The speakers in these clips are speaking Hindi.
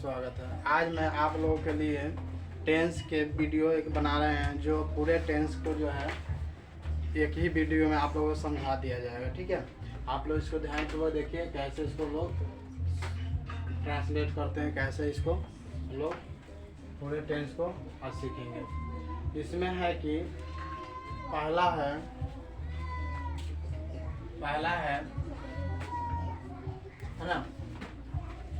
स्वागत है। आज मैं आप लोगों के लिए टेंस के वीडियो एक बना रहे हैं, जो पूरे टेंस को जो है एक ही वीडियो में आप लोगों को समझा दिया जाएगा। ठीक है, आप लोग इसको ध्यानपूर्वक देखिए कैसे इसको लोग ट्रांसलेट करते हैं, कैसे इसको लोग पूरे टेंस को आज सीखेंगे। इसमें है कि पहला है ना,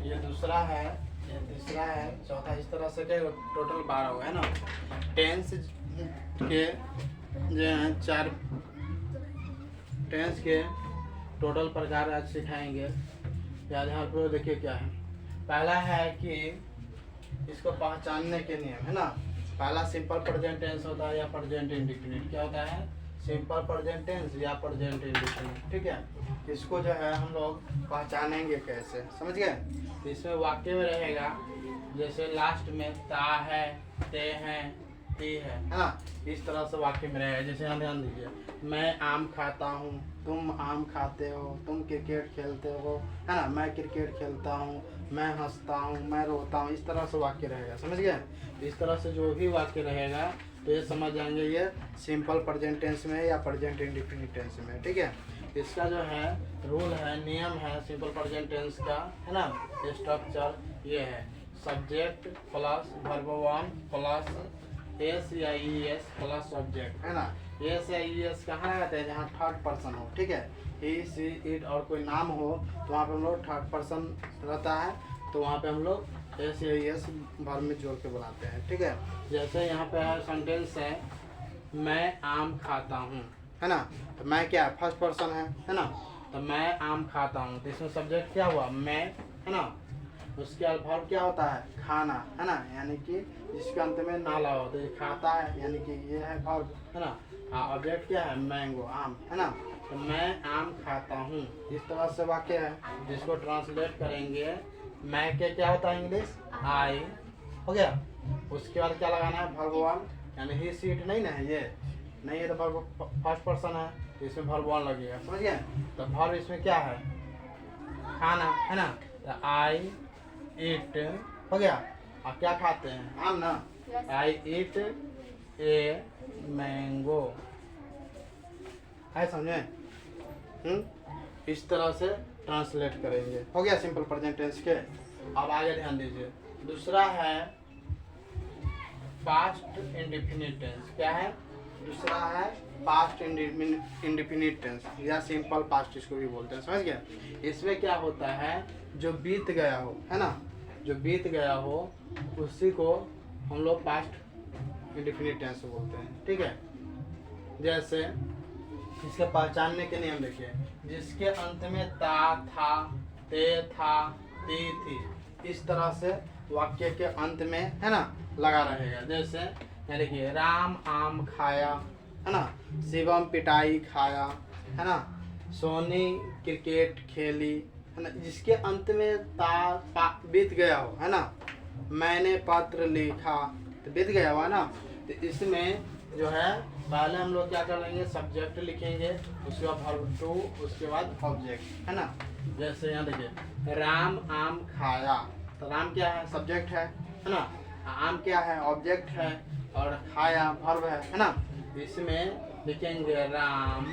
ये दूसरा है, ये तीसरा है, चौथा, इस तरह से क्या टोटल 12 हुआ है ना। टेंस के जो हैं 4 टेंस के टोटल प्रकार आज सिखाएंगे। याद यहाँ पर देखिए क्या है। पहला है कि इसको पहचानने के नियम है ना। पहला सिंपल प्रेजेंट टेंस होता है या प्रेजेंट इंडेफिनिट। क्या होता है? सिंपल प्रेजेंट टेंस या प्रेजेंट इंडेफिनिट। ठीक है, इसको जो है हम लोग पहचानेंगे कैसे, समझ गए। तो इसमें वाक्य में रहेगा, जैसे लास्ट में ता है, ते हैं, ती है ना। इस तरह से वाक्य में रहेगा। जैसे यहाँ ध्यान दीजिए, मैं आम खाता हूँ, तुम आम खाते हो, तुम क्रिकेट खेलते हो, है ना। मैं क्रिकेट खेलता हूँ, मैं हंसता हूँ, मैं रोता हूँ। इस तरह से वाक्य रहेगा, समझ गए। इस तरह से जो भी वाक्य रहेगा तो ये समझ जाएंगे ये सिंपल प्रेजेंट टेंस में या प्रेजेंट इंडेफिनिट टेंस में। ठीक है, इसका जो है रूल है, नियम है सिंपल प्रेजेंट टेंस का, है ना। स्ट्रक्चर ये है, subject plus verb one plus S या ई एस प्लस सब्जेक्ट, है ना। एस या ई एस कहाँ रहते हैं? जहाँ थर्ड पर्सन हो। ठीक है, ही सी इट और कोई नाम हो तो वहाँ पे हम लोग थर्ड पर्सन रहता है, तो वहाँ पे हम लोग एस या ई एस वर्ब में जोड़ के बनाते हैं। ठीक है, जैसे यहाँ पे है सेंटेंस है, मैं आम खाता हूँ, है ना। तो मैं क्या है? फर्स्ट पर्सन है ना। तो मैं आम खाता हूँ, तो इसमें सब्जेक्ट क्या हुआ? मैं, है ना। उसके बाद वर्ब क्या होता है? खाना, है ना। यानी कि इसके अंत में नाला हो तो ये खाता है, यानी कि ये है वर्ब, है ना। ऑब्जेक्ट क्या है? मैंगो, आम, है ना। तो मैं आम खाता हूँ। इस तरह से वाक्य है, जिसको ट्रांसलेट करेंगे, मैं के क्या होता है इंग्लिश? आई, हो गया। उसके बाद क्या लगाना है? वर्ब वन, यानी ही सीट नहीं ना है, ये नहीं है तो वर्ब फर्स्ट पर्सन है, तो इसमें वर्ब वन लगेगा, समझ गए। तो वर्ब इसमें क्या है? खाना, है ना। तो आई ईट, हो गया। और क्या खाते हैं? आम ना। आई ईट ए मैंगो, है, समझे। इस तरह से ट्रांसलेट करेंगे, हो गया सिंपल प्रेजेंट टेंस के। अब आगे ध्यान दीजिए, दूसरा है पास्ट इंडेफिनिट टेंस। क्या है? दूसरा है पास्ट इंडेफिनिट टेंस या सिंपल पास्ट, इसको भी बोलते हैं, समझ गए। इसमें क्या होता है? जो बीत गया हो, है ना, जो बीत गया हो उसी को हम लोग पास्ट इंडेफिनिट टेंस बोलते हैं। ठीक है, जैसे इसके पहचानने के नियम देखिए, जिसके अंत में ता था, ते था, ती थी, इस तरह से वाक्य के अंत में, है ना, लगा रहेगा। जैसे यहाँ देखिए, राम आम खाया, है ना। शिवम पिटाई खाया, है ना। सोनी क्रिकेट खेली, है ना। जिसके अंत में बीत गया हो, है ना। मैंने पत्र लिखा, तो बीत गया हुआ ना। तो इसमें जो है पहले हम लोग क्या कर लेंगे? सब्जेक्ट लिखेंगे, उसके बाद वर्ब टू, उसके बाद ऑब्जेक्ट, है ना। जैसे यहाँ देखिए, राम आम खाया, तो राम क्या है? सब्जेक्ट है ना। आम क्या है? ऑब्जेक्ट है, और खाया वर्ब है ना। इसमें लिखेंगे राम,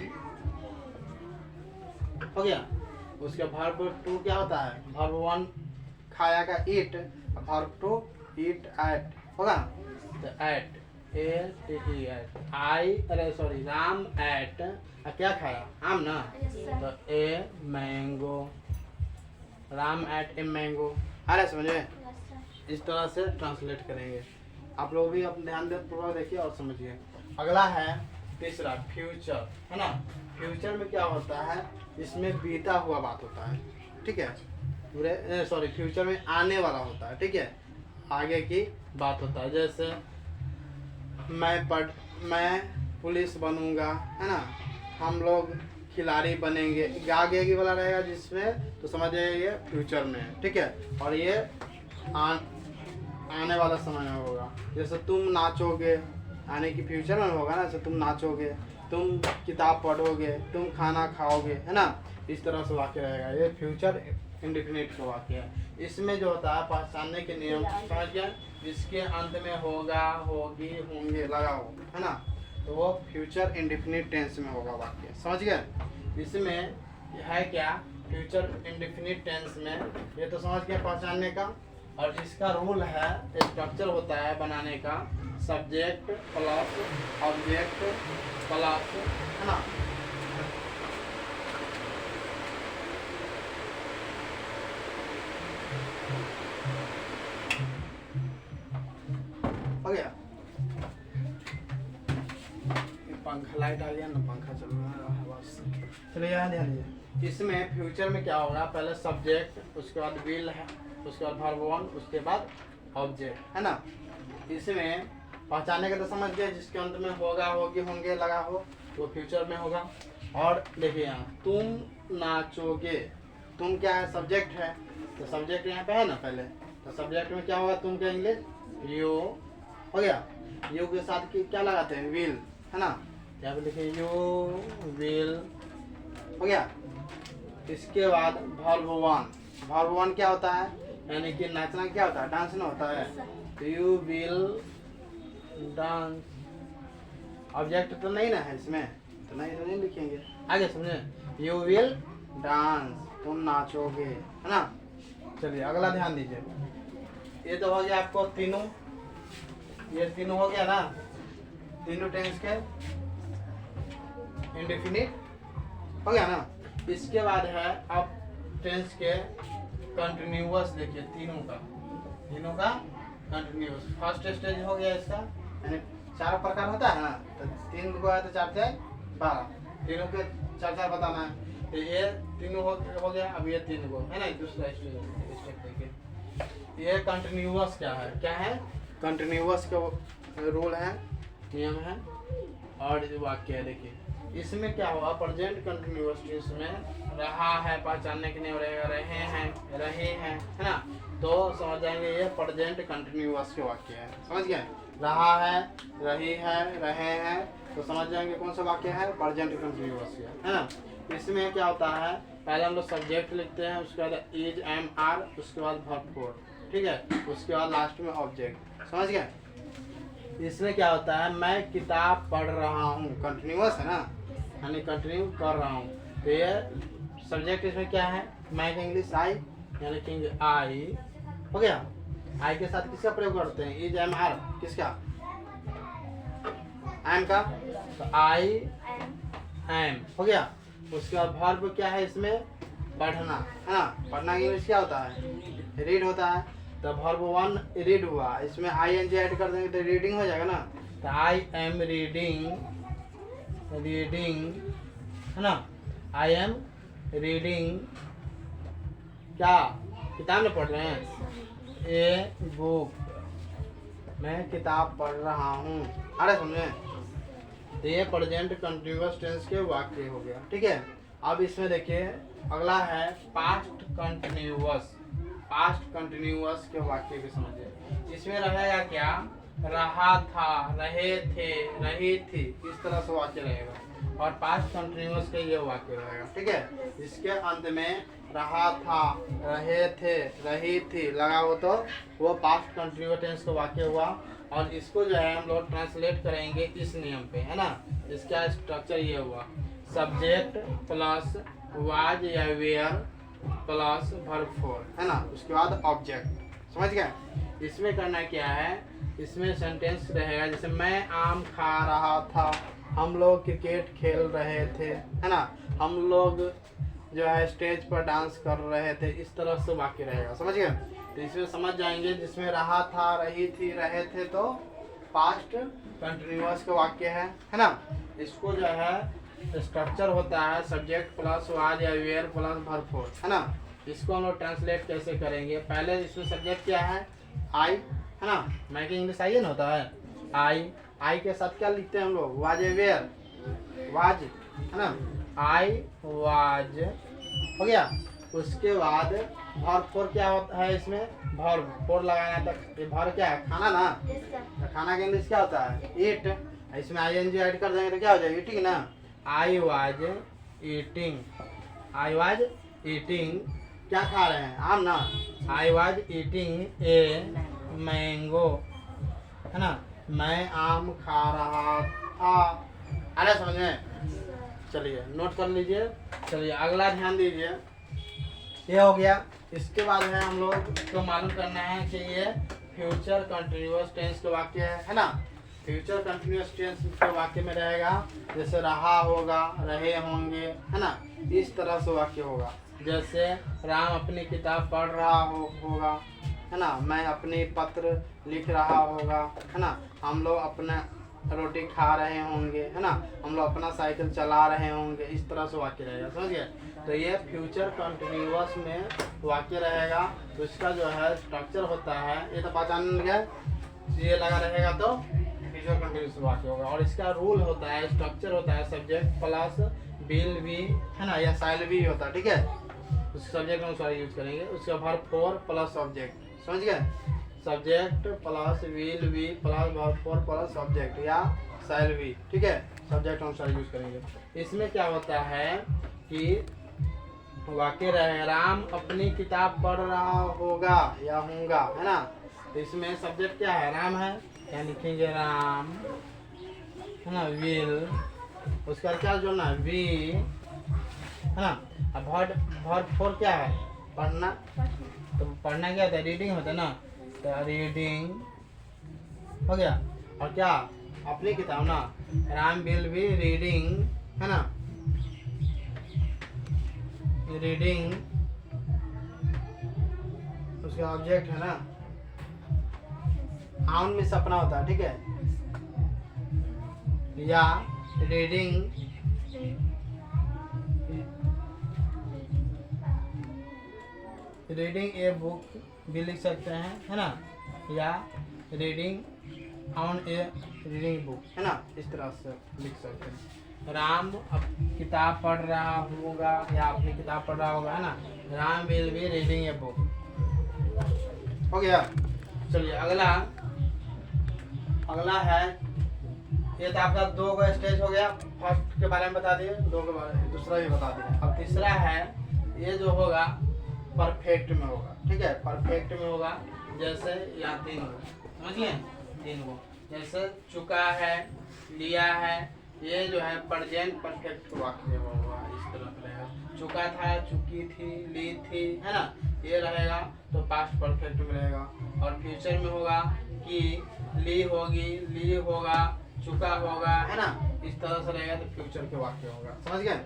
हो गया। उसके वर्ब टू क्या होता है? वर्ब वन खाया का eat, verb two eat ate, होगा। तो ate, A T E ate, I, अरे सॉरी, राम एट क्या खाया? आम ना। तो a mango, Ram ate a mango, आ रहा है समझे। इस तरह से ट्रांसलेट करेंगे। आप लोग भी अपने ध्यान दे, पूरा देखिए और समझिए। अगला है तीसरा, फ्यूचर, है ना। फ्यूचर में क्या होता है? इसमें बीता हुआ बात होता है। ठीक है, पूरे सॉरी, फ्यूचर में आने वाला होता है। ठीक है, आगे की बात होता है। जैसे मैं पुलिस बनूंगा, है ना। हम लोग खिलाड़ी बनेंगे, आगे की वाला रहेगा जिसमें, तो समझ जाइए ये फ्यूचर में है। ठीक है, और ये आने वाला समय में होगा। जैसे तुम नाचोगे, यानी कि फ्यूचर में होगा ना, जैसे तुम नाचोगे, तुम किताब पढ़ोगे, तुम खाना खाओगे, है ना, इस तरह से वाक्य रहेगा। ये फ्यूचर इंडेफिनिट का वाक्य है। इसमें जो होता है पहचानने के नियम समझ गए, जिसके अंत में होगा, होगी, होंगे लगा हो, है ना, तो वो फ्यूचर इंडेफिनिट टेंस में होगा वाक्य, समझ गए। इसमें है क्या, फ्यूचर इंडेफिनिट टेंस में ये तो समझ गए पहचानने का। और इसका रूल है, स्ट्रक्चर होता है बनाने का, सब्जेक्ट प्लस ऑब्जेक्ट प्लस, है ना, हो गया। पंखा लाइट आ गया ना, पंखा चल रहा है बस। चलिए यहाँ ध्यान दीजिए, इसमें फ्यूचर में क्या होगा, पहले सब्जेक्ट, उसके बाद विल है, उसके बाद वर्ब वन, उसके बाद ऑब्जेक्ट, है ना। इसमें पहचाने का तो समझ गए, जिसके अंत में होगा, होगी, होंगे लगा हो वो फ्यूचर में होगा। और देखिए यहाँ तुम नाचोगे, तुम क्या है, सब्जेक्ट है, तो सब्जेक्ट यहाँ पे है ना पहले, तो सब्जेक्ट में क्या होगा, तुम कहेंगे यू, हो गया। यू के साथ क्या लगाते हैं, विल, है ना, यहाँ पे देखिए यू विल, हो गया। इसके बाद वर्ब वन, वर्ब वन क्या होता है, यानी कि नाचना क्या होता है, डांस ना होता है, तो यू विल डांस। ऑब्जेक्ट तो नहीं ना है इसमें, तो नहीं लिखेंगे, आगे समझे, यू विल डांस, तुम नाचोगे, है ना। चलिए अगला ध्यान दीजिए, ये तो हो गया आपको तीनों, ये तीनों हो गया ना, तीनों टेंस के इंडेफिनिट हो गया ना। इसके बाद है अब टेंस के कंटिन्यूअस, देखिए तीनों का कंटिन्यूअस। फर्स्ट स्टेज हो गया इसका, यानी 4 प्रकार होता है ना, तो 3 को है तो 4 4 12, तीनों के 4 4 बताना है, तो ये तीनों हो गया। अब ये 3 को है ना, दूसरा स्टेप देखिए, ये कंटिन्यूअस क्या है, कंटिन्यूअस का रूल है, नियम है, और वाक्य है। देखिए इसमें क्या हुआ, प्रेजेंट कंटिन्यूअस टेंस में रहा है पहचानने के लिए रहेगा, रहे हैं, है ना, तो समझ जाएंगे ये प्रेजेंट कंटिन्यूअस के वाक्य है, समझ गए। रहा है, रही है, रहे हैं, तो समझ जाएंगे कौन सा वाक्य है, प्रेजेंट कंटिन्यूअस है ना। इसमें क्या होता है, पहले हम लोग सब्जेक्ट लिखते हैं, उसके बाद इज, एम, आर, उसके बाद वर्ब फोर, ठीक है, उसके बाद लास्ट में ऑब्जेक्ट, समझ गए। इसमें क्या होता है, मैं किताब पढ़ रहा हूँ, कंटिन्यूअस है ना, यानी कंटिन्यू कर रहा हूँ, तो ये सब्जेक्ट इसमें क्या है, मैं का इंग्लिश आई, यानी कि आई, हो गया। आई के साथ किसका प्रयोग करते हैं, इज, एम, आर, किसका, एम का, तो आई एम, हो गया। उसके बाद वर्ब क्या है इसमें, पढ़ना, है ना, पढ़ना की इंग्लिश क्या होता है, रीड होता है, तो वर्ब वन रीड हुआ, इसमें आई एन जी ऐड कर देंगे तो रीडिंग हो जाएगा ना, तो आई एम रीडिंग, है ना, आई एम रीडिंग, क्या किताब में पढ़ रहे हैं, ए बुक, मैं किताब पढ़ रहा हूँ, अरे समझे। तो ये प्रेजेंट कंटिन्यूअस टेंस के वाक्य हो गया, ठीक है। अब इसमें देखिए अगला है पास्ट कंटिन्यूअस, पास्ट कंटिन्यूअस के वाक्य भी समझिए। इसमें रहेगा क्या, रहा था, रहे थे, रही थी, इस तरह से वाक्य रहेगा, और पास्ट कंटिन्यूअस के ये वाक्य रहेगा, ठीक है। इसके अंत में रहा था, रहे थे, रही थी लगा हो तो वो पास्ट कंटिन्यूअस टेंस का वाक्य हुआ। और इसको जो है हम लोग ट्रांसलेट करेंगे इस नियम पे, है ना। इसका स्ट्रक्चर ये हुआ, सब्जेक्ट प्लस वाज या वेयर प्लस वर्ब फोर, है ना, उसके बाद ऑब्जेक्ट, समझ गए। इसमें करना क्या है, इसमें सेंटेंस रहेगा जैसे मैं आम खा रहा था, हम लोग क्रिकेट खेल रहे थे, है ना, हम लोग जो है स्टेज पर डांस कर रहे थे, इस तरह से वाक्य रहेगा, समझ गए। तो इसमें समझ जाएंगे, जिसमें रहा था, रही थी, रहे थे, तो पास्ट कंटिन्यूअस का वाक्य है ना। इसको जो है स्ट्रक्चर होता है सब्जेक्ट प्लस वाज या वेयर प्लस वर्ब फोर, है ना। इसको हम लोग ट्रांसलेट कैसे करेंगे, पहले इसमें सब्जेक्ट क्या है, आई, है ना, मैं की इंग्लिश आई ना होता है, आई के साथ क्या लिखते हैं हम लोग, वाज या वेयर, वाज, है ना, आई वाज, हो गया। उसके बाद वर्ब फोर क्या होता है, इसमें वर्ब फोर लगाना है। तो ये वर्ब क्या है, खाना ना। तो खाना के इंग्लिश क्या होता है, ईट। इसमें ING ऐड कर देंगे तो क्या हो जाएगा, ईटिंग ना। I was eating, I was eating, क्या खा रहे हैं, आम ना। I was eating a mango, है ना, मैं आम खा रहा था। अरे समझ में, चलिए नोट कर लीजिए। चलिए अगला ध्यान दीजिए, ये हो गया। इसके बाद है हम लोग को मालूम करना है कि ये फ्यूचर कंटिन्यूअस टेंस के वाक्य है ना। फ्यूचर कंटिन्यूअस टेंस के वाक्य में रहेगा जैसे रहा होगा, रहे होंगे, है ना, इस तरह से वाक्य होगा। जैसे राम अपनी किताब पढ़ रहा होगा, है ना, मैं अपनी पत्र लिख रहा होगा, है ना, हम लोग अपना रोटी खा रहे होंगे, है ना, हम लोग अपना साइकिल चला रहे होंगे, इस तरह से वाक्य रहेगा, समझ गए। तो ये फ्यूचर कंटिन्यूअस में वाक्य रहेगा। तो इसका जो है स्ट्रक्चर होता है, ये तो पहचान गया, ये लगा रहेगा तो फ्यूचर कंटिन्यूअस वाक्य होगा। और इसका रूल होता है, स्ट्रक्चर होता है सब्जेक्ट प्लस विल बी, है ना, या शाइल बी होता है, ठीक है। उस सब्जेक्ट अनुसार यूज करेंगे। उसका वर्ब फोर प्लस सब्जेक्ट, समझ गए, subject plus will be plus verb four plus subject या शाइल बी, ठीक है, सब्जेक्ट अनुसार यूज करेंगे। इसमें क्या होता है कि वाक्य रहे राम अपनी किताब पढ़ रहा होगा या होगा, है ना। तो इसमें सब्जेक्ट क्या है, राम है, क्या लिखेंगे, राम, है ना, विल, उसका क्या जोड़ना है, वी, है ना। अब वर्ब फोर क्या है, पढ़ना। तो पढ़ना क्या होता है, रीडिंग होता है ना। तो रीडिंग हो गया। और क्या, अपनी किताब ना, राम विल बी रीडिंग, है ना, रीडिंग उसका ऑब्जेक्ट है ना, आउन में सपना होता है, ठीक है, या रीडिंग ए बुक भी लिख सकते हैं, है ना, या reading on A reading book, है ना, इस तरह से लिख सकते हैं। राम किताब पढ़ रहा होगा या अपनी किताब पढ़ रहा होगा, है ना, Ram will be reading a book, हो गया। चलिए अगला है, ये तो आपका दो का स्टेज हो गया, फर्स्ट के बारे में बता दिए, दो के बारे में दूसरा भी बता दिए। अब तीसरा है, ये जो होगा परफेक्ट में होगा, ठीक है, परफेक्ट में होगा। जैसे या तीन को समझिए, तीन को जैसे चुका है, लिया है, ये जो है प्रेजेंट परफेक्ट वाक्य होगा, इस तरह रहेगा। चुका था, चुकी थी, ली थी, है ना, ये रहेगा तो पास्ट परफेक्ट में रहेगा। और फ्यूचर में होगा कि ली होगी, ली होगा, चुका होगा, है ना, इस तरह से रहेगा तो फ्यूचर के वाक्य होगा, समझ गए।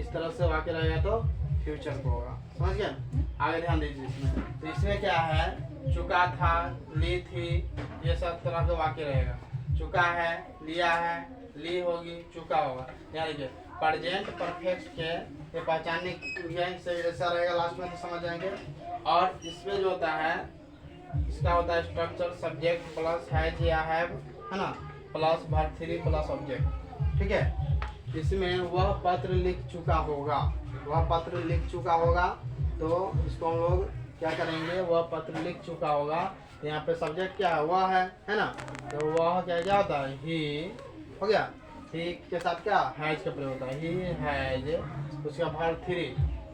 इस तरह से वाक्य रहेगा तो फ्यूचर को होगा, समझ गए। आगे ध्यान दीजिए इसमें। तो इसमें क्या है, चुका था, ली थी, ये सब तरह का वाक्य रहेगा। चुका है, लिया है, ली होगी, चुका होगा। यानी कि प्रेजेंट परफेक्ट के ये पहचानने से ऐसा रहेगा, लास्ट में तो समझ जाएंगे। और इसमें जो होता है, इसका होता है स्ट्रक्चर सब्जेक्ट प्लस हैज या हैव, है ना, plus verb three plus object, ठीक है। इसमें वह पत्र लिख चुका होगा, वह पत्र लिख चुका होगा, तो इसको हम लोग क्या करेंगे, वह पत्र लिख चुका होगा। तो यहाँ पे सब्जेक्ट क्या है, वह है ना, तो वह क्या होता है, ही, हो गया। ही के साथ क्या हैज का प्रयोग होता है, ही हैज, उसका वर्ब थ्री,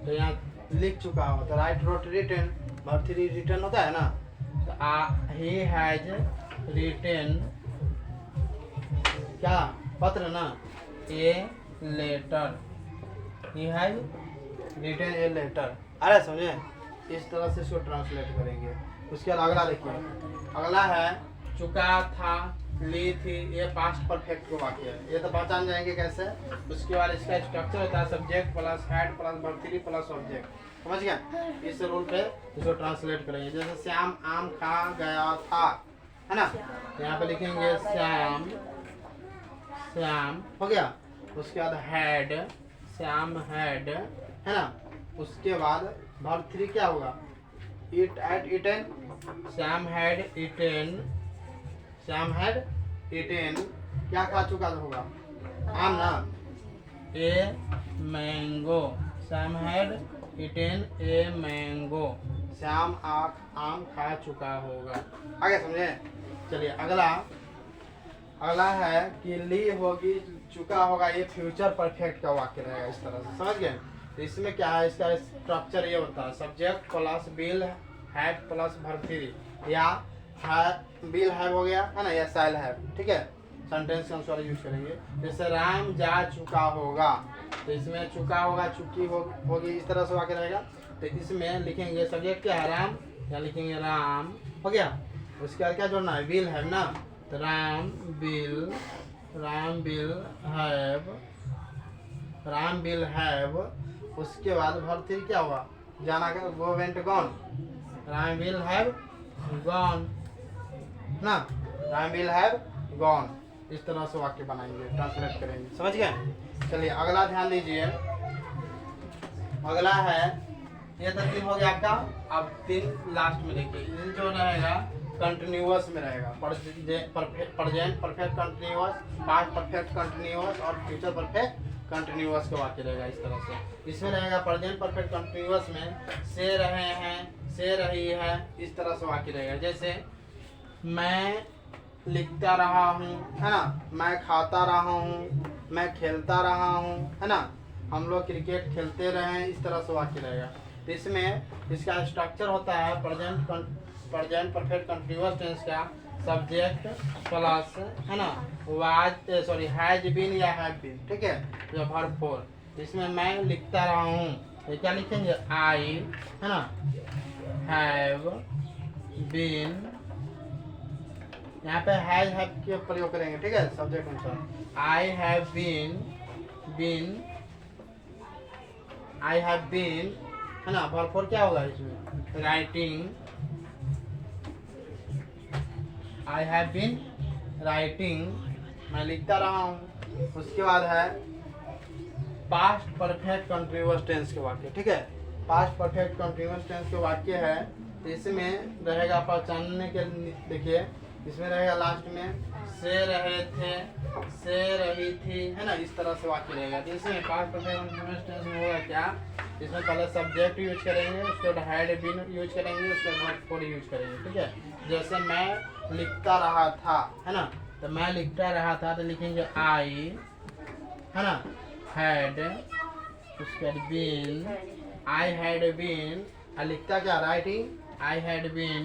तो यहाँ लिख चुका हो तो write wrote written, verb three written होता है ना। तो ही हैज रिटन क्या, पत्र ना, a letter, he has written a letter. अरे समझे, इस तरह से इसको ट्रांसलेट करेंगे। उसके बाद अगला देखिए, अगला है चुका था, ली थी, ये पास्ट परफेक्ट को वाक्य है, ये तो पहचान जाएंगे कैसे। उसके बाद इसका स्ट्रक्चर होता है subject plus had plus verb three plus object, समझ गया। इस रूल पे इसको ट्रांसलेट करेंगे। जैसे श्याम आम खा गया था, है ना, यहाँ पे लिखेंगे श्याम, श्याम, हो गया। उसके बाद हैड, श्याम हैड, है ना। उसके बाद वर्ब थ्री क्या होगा, eat ate eaten, Shyam had eaten, Shyam had eaten, क्या खा चुका होगा, आम ना, a mango, Shyam had eaten a mango, Shyam आम खा चुका होगा। आगे समझे। चलिए अगला है कि ली होगी, चुका होगा, ये फ्यूचर परफेक्ट का वाक्य रहेगा इस तरह से, समझ गए। तो इसमें क्या है, इसका स्ट्रक्चर ये होता है subject plus bill have plus verb three, या बिल हैव हो गया है ना, या शैल हैव, ठीक है, सेंटेंस के अनुसार यूज करेंगे। जैसे राम जा चुका होगा, तो इसमें चुका होगा, चुकी होगी, इस तरह से वाक्य रहेगा। तो इसमें लिखेंगे सब्जेक्ट क्या है राम, या लिखेंगे राम, हो गया। उसके बाद क्या जोड़ना है, विल हैव ना, तो राम विल हैव, उसके बाद वर्ब थ्री क्या हुआ, जाना का, go went gone, Ram will have gone ना, राम विल हैव गॉन, इस तरह से वाक्य बनाएंगे, ट्रांसलेट करेंगे, समझ गए। चलिए अगला ध्यान दीजिए, अगला है, ये तो 3 हो गया आपका। अब 3 लास्ट में देखिए, ये जो रहेगा कंटिन्यूअस में रहेगा, present perfect continuous, past perfect continuous और फ्यूचर परफेक्ट कंटिन्यूअस का वाक्य रहेगा इस तरह से। इसमें रहेगा प्रेजेंट परफेक्ट कंटिन्यूअस में से रहे हैं, से रही है, इस तरह से वाक्य रहेगा। जैसे मैं लिखता रहा हूँ, है ना, मैं खाता रहा हूँ, मैं खेलता रहा हूँ, है ना, हम लोग क्रिकेट खेलते रहे, इस तरह से वाक्य रहेगा। तो इसमें इसका स्ट्रक्चर होता है प्रेजेंट परफेक्ट कंटिन्यूअस टेंस का सब्जेक्ट प्लस, है ना, हैज बीन या हैव बीन, ठीक है, जो वर्ब फोर। इसमें मैं लिखता रहा हूँ, ये क्या लिखेंगे, आई, है ना, हैव बीन, यहाँ पे हैव के प्रयोग करेंगे, ठीक है, सब्जेक्ट अनुसार। आई हैव बीन, है ना, वर्ब फोर क्या होगा इसमें, writing, I have been writing, मैं लिखता रहा हूँ। उसके बाद है पास्ट परफेक्ट कंटिन्यूअस टेंस के वाक्य, ठीक है, पास्ट परफेक्ट कंटिन्यूअस टेंस के वाक्य है। तो इसमें रहेगा पहचानने के, देखिए इसमें रहेगा लास्ट में से रहे थे, से रही थी, है ना, इस तरह से वाक्य रहेगा। तो इसमें पास्ट परफेक्ट कंटिन्यूअस टेंस में होगा क्या, इसमें पहले सब्जेक्ट यूज करेंगे, उसके बाद हैड बीन यूज करेंगे, उसके बाद वर्ब फोर यूज करेंगे, ठीक है। जैसे मैं लिखता रहा था, है ना, तो मैं लिखता रहा था, तो लिखेंगे आई, है ना, हैड, उसके बाद बीन, आई हैड बीन, लिखता क्या, writing, I had been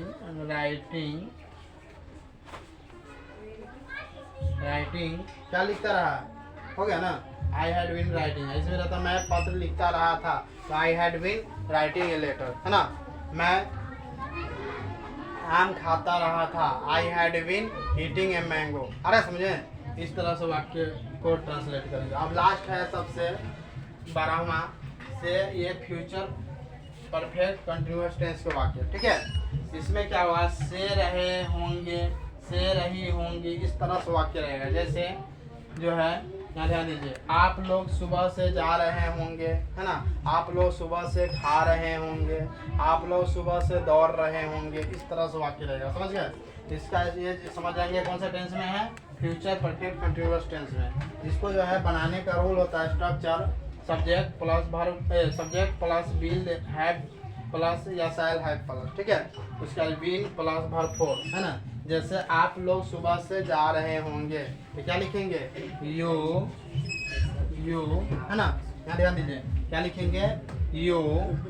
writing, क्या लिखता रहा, हो गया ना, आई हैड बीन राइटिंग। इसमें रहता मैं पत्र लिखता रहा था, तो I had been writing a letter, है ना, मैं आम खाता रहा था, I had been eating a mango. अरे समझे, इस तरह से वाक्य को ट्रांसलेट करेंगे। अब लास्ट है सबसे 12वां से, ये फ्यूचर परफेक्ट कंटिन्यूअस टेंस के वाक्य, ठीक है। इसमें क्या होगा, से रहे होंगे, से रही होंगी, इस तरह से वाक्य रहेगा। जैसे जो है यहाँ ध्यान दीजिए, आप लोग सुबह से जा रहे होंगे, है ना, आप लोग सुबह से खा रहे होंगे, आप लोग सुबह से दौड़ रहे होंगे, इस तरह से वाक्य रहेगा, समझ गए। इसका ये समझ जाएंगे कौन सा टेंस में है, फ्यूचर परफेक्ट कंटिन्यूअस टेंस में। इसको जो है बनाने का रूल होता है structure subject plus verb, subject plus will have plus या शैल हैव प्लस, ठीक है, उसका बीन प्लस वर्ब फोर, है ना। जैसे आप लोग सुबह से जा रहे होंगे, तो क्या लिखेंगे, यू, है ना, यहाँ ध्यान दीजिए, क्या लिखेंगे, यू,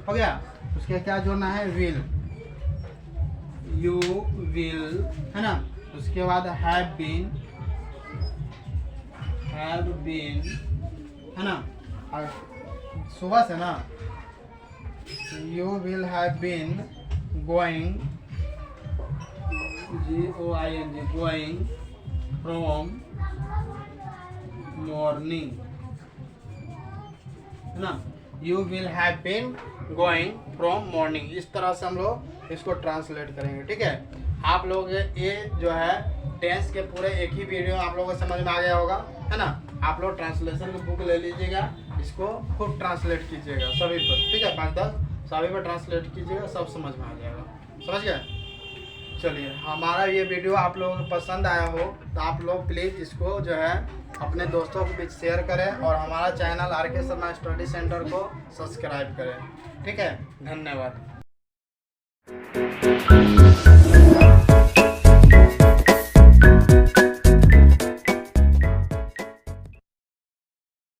हो गया। उसके क्या जोड़ना है, विल, यू विल, है ना। उसके बाद हैव बीन, है ना, और सुबह से ना, you will have been going, GOING, going from morning, है ना, you will have been going from morning, इस तरह से हम लोग इसको ट्रांसलेट करेंगे, ठीक है। आप लोग ये जो है टेंस के पूरे एक ही वीडियो आप लोगों को समझ में आ गया होगा, है ना। आप लोग ट्रांसलेशन की बुक ले लीजिएगा, इसको खुद ट्रांसलेट कीजिएगा सभी पर, ठीक है, 5-10 सभी पर ट्रांसलेट कीजिएगा, सब समझ में आ जाएगा, समझ गए। चलिए, हमारा ये वीडियो आप लोगों को पसंद आया हो तो आप लोग प्लीज़ इसको जो है अपने दोस्तों के बीच शेयर करें और हमारा channel RK Sharma study centre को सब्सक्राइब करें। ठीक है, धन्यवाद।